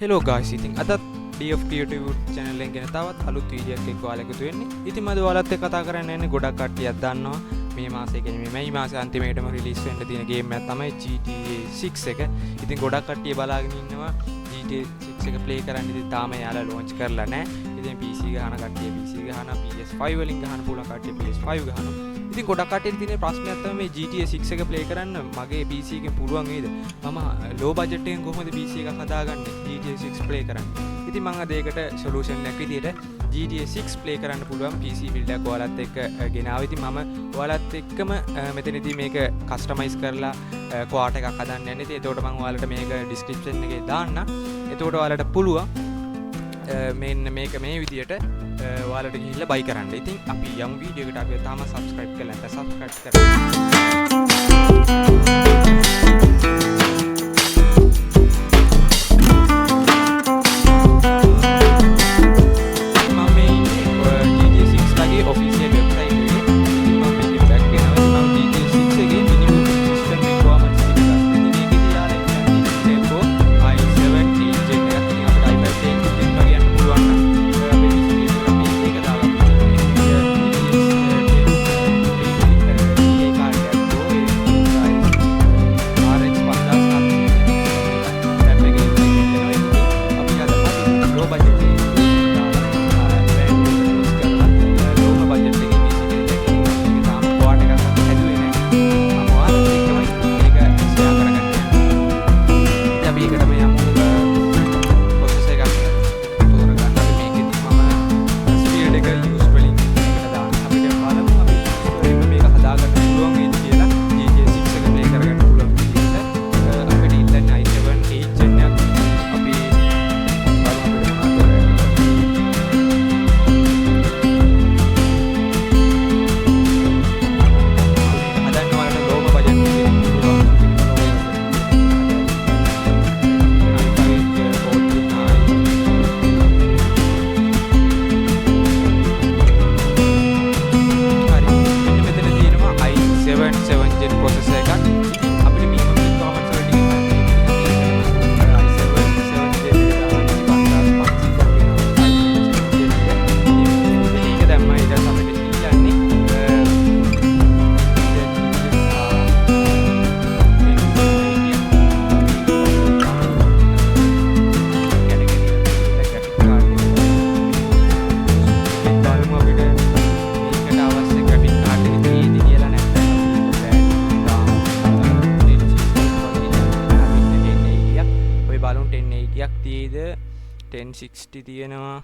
Hello guys, ඉතින් අදත් D of Creative channel එකෙන් ගෙන තවත් අලුත් වීඩියෝ එකක් ඔයාලා එකතු වෙන්නේ. ඉතින් මම ඔයාලත් එක්ක කතා කරන්න යන්නේ ගොඩක් කට්ටියක් දන්නවා මේ මාසේ කියන්නේ මේ මාසේ අන්තිමේටම රිලීස් වෙන්න තියෙන ගේම් එකක් තමයි GTA 6 එක. ඉතින් ගොඩක් කට්ටිය බලාගෙන ඉන්නවා GTA 6 එක ප්ලේ කරන්න. ඉතින් තාම යාලා ලොන්ච් කරලා නැහැ. ඉතින් PC ගහන කට්ටිය PC ගහනවා, PS5 වලින් ගහන පුළුවන් කට්ටිය PS5 ගහනවා. ඉතින් ගොඩක් කට්ටියට තියෙන ප්‍රශ්නයක් තමයි මේ GTA 6 එක ප්ලේ කරන්න මගේ PC එකෙන් පුළුවන් වේද? මම low budget එකෙන් කොහොමද PC එකක් හදාගන්නේ GTA 6 ප්ලේ කරන්න? ඉතින් මම අද ඒකට සොලියුෂන් එකක් විදියට GTA 6 ප්ලේ කරන්න පුළුවන් PC build එකක් ඔයාලත් එක්ක ගෙනාවා. ඉතින් මම ඔයාලත් එක්කම මෙතනදී මේක කස්ටමයිස් කරලා ක්වාඩ් එකක් හදන්න යන්නේ. ඉතින් එතකොට මම ඔයාලට මේක ඩිස්ක්‍රිප්ෂන් එකේ දාන්න. එතකොට ඔයාලට පුළුවන් මෙන්න මේක මේ විදියට ඔයාලට ගිහිල්ලා බයි කරන්න. ඉතින් අපි යමු වීඩියෝ එකට. අපි තාම subscribe කරලා නැත්නම් subscribe කරන්න. යක් තියේද 1060 තියෙනවා.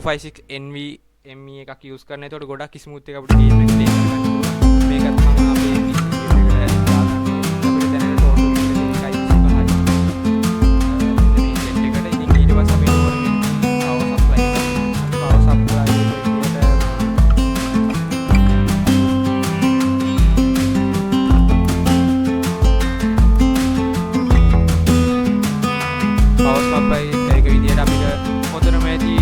256 NVMe එකක් use කරන. ඒතකොට ගොඩක් ස්මූත් එක අපිට game එක play කරගන්න පුළුවන්. මේකත් මම අපේ PC එකට දාගන්නවා. අපිට දැනට total එක 1.5යි. මේක එකට ඉතින් ඊට පස්සේ අපි power supply එක විදියට අපිට හොඳටම ඇති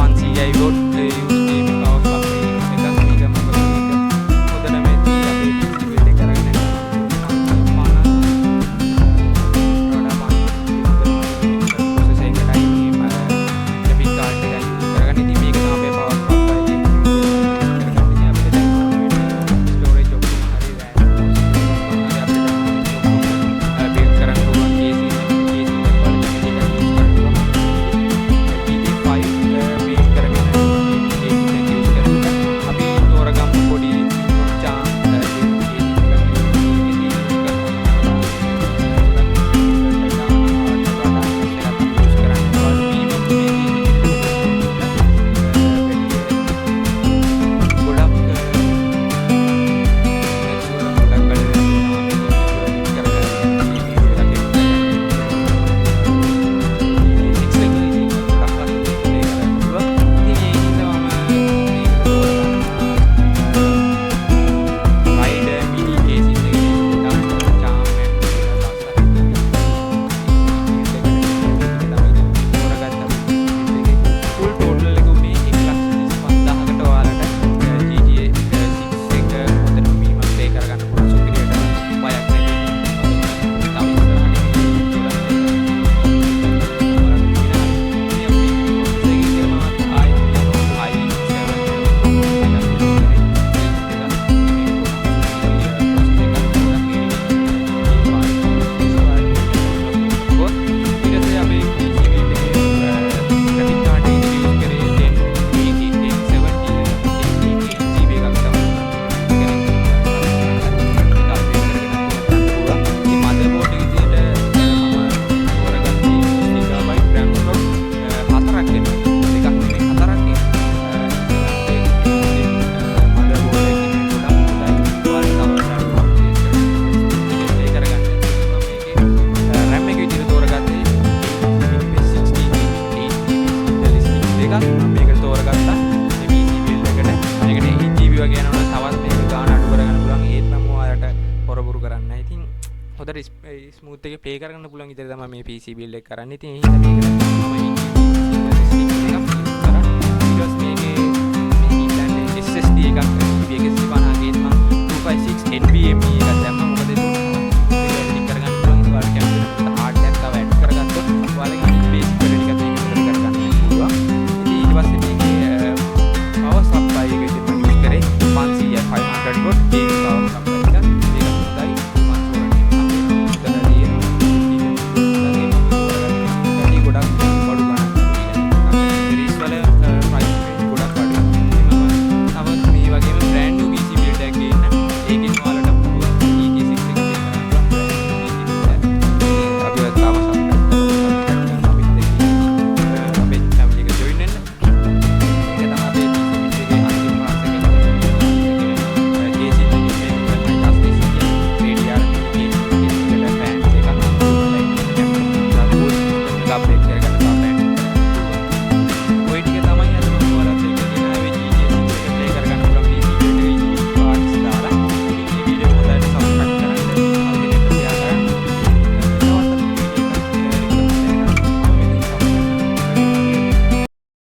500යි වෝල්ට් use මේ power supply එකක් මේක මොකද මේක හොඳටම ඇති අපේ PC build එක කරගෙන හොඳට ස්මූත් එකේ ප්ලේ කරගන්න පුළුවන් විදිහට තමයි මේ PC build එක කරන්නේ. ඉතින් ඒ හින්දා මේකට මම